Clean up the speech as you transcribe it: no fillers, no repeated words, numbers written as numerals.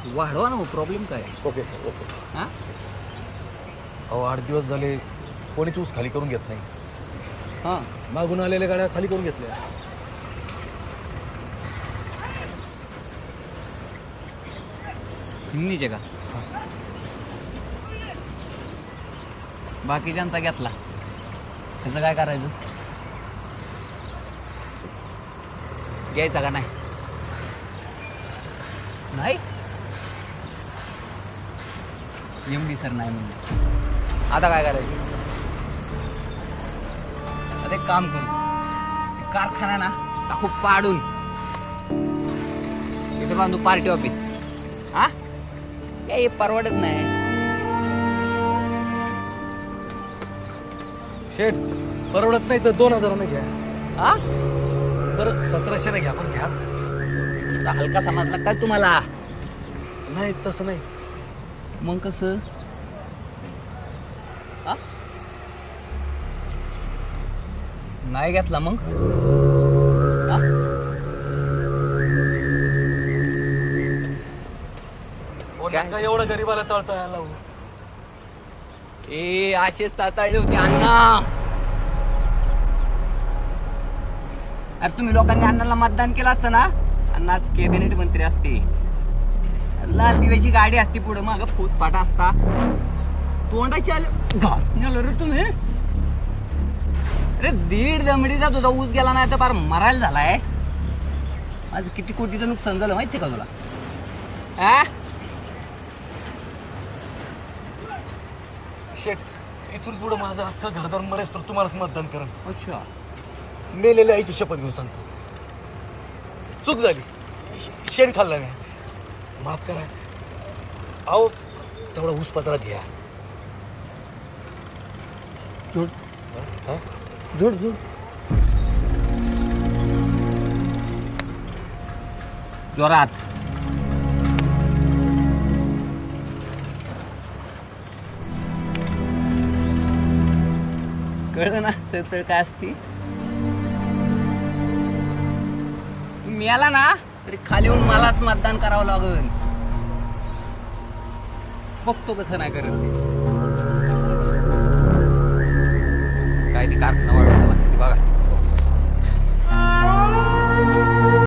वाढवा ना मग, प्रॉब्लेम काय? Okay sir okay. हां अहो 8 दिवस झाले कोणीच ऊस खाली करून घेत नाही. हां मागून आलेल्या गाड्या खाली करून घेतल्या. हिंगणीचे का? बाकीच्यांचा घेतला, त्याचं काय करायचं? घ्यायचा का नाही? नाही एमडी सर नाही म्हणले, आता काय करायचं? आता एक काम करू, ते कारखाना ना टाकू पाडून, इथे बांधू पार्टी ऑफिस. हा हे परवडत नाही. शेठ परवडत नाही तर 2000 घ्या. हा बरं 1700 घ्या, पण घ्या. हलका समजला काय तुम्हाला? नाही तसं नाही. मग कसं? हा नाही घेतला मग? हा? काय एवढं गरीबाला तळता यायला? ए असेच ताताळले होते अण्णा. अरे तुम्ही लोकांनी अण्णाला मतदान केलं असतं ना, अण्णा आज कॅबिनेट मंत्री असते. लाल दिव्याची गाडी असती पुढे, माग फुटपाटा असता. तोंडाची आले रे तुम्ही. अरे 1.5 दमडीचा तुझा ऊस गेला नाही तर फार मरायला झालाय. माझं किती कोटीचं नुकसान झालं माहितीये का तुला? हा शेठ इथून पुढे माझं अख्खा घरदार मरेस तर तुम्हालाच मतदान करेन. अच्छा, मेलेल्या आईची शपथ घेऊन सांगतो. चूक झाली, शेण खाल्ला नाही, माफ करा. अहो तेवढा ऊस पत्रात घ्या. जोड हा? जोड जोड जोरात. कळलं ना तर काय असती? मिळाला ना तरी खाली येऊन मलाच मतदान करावं लागेल. बघतो कसं नाही करत ते. काय ती कारखाना वाढव.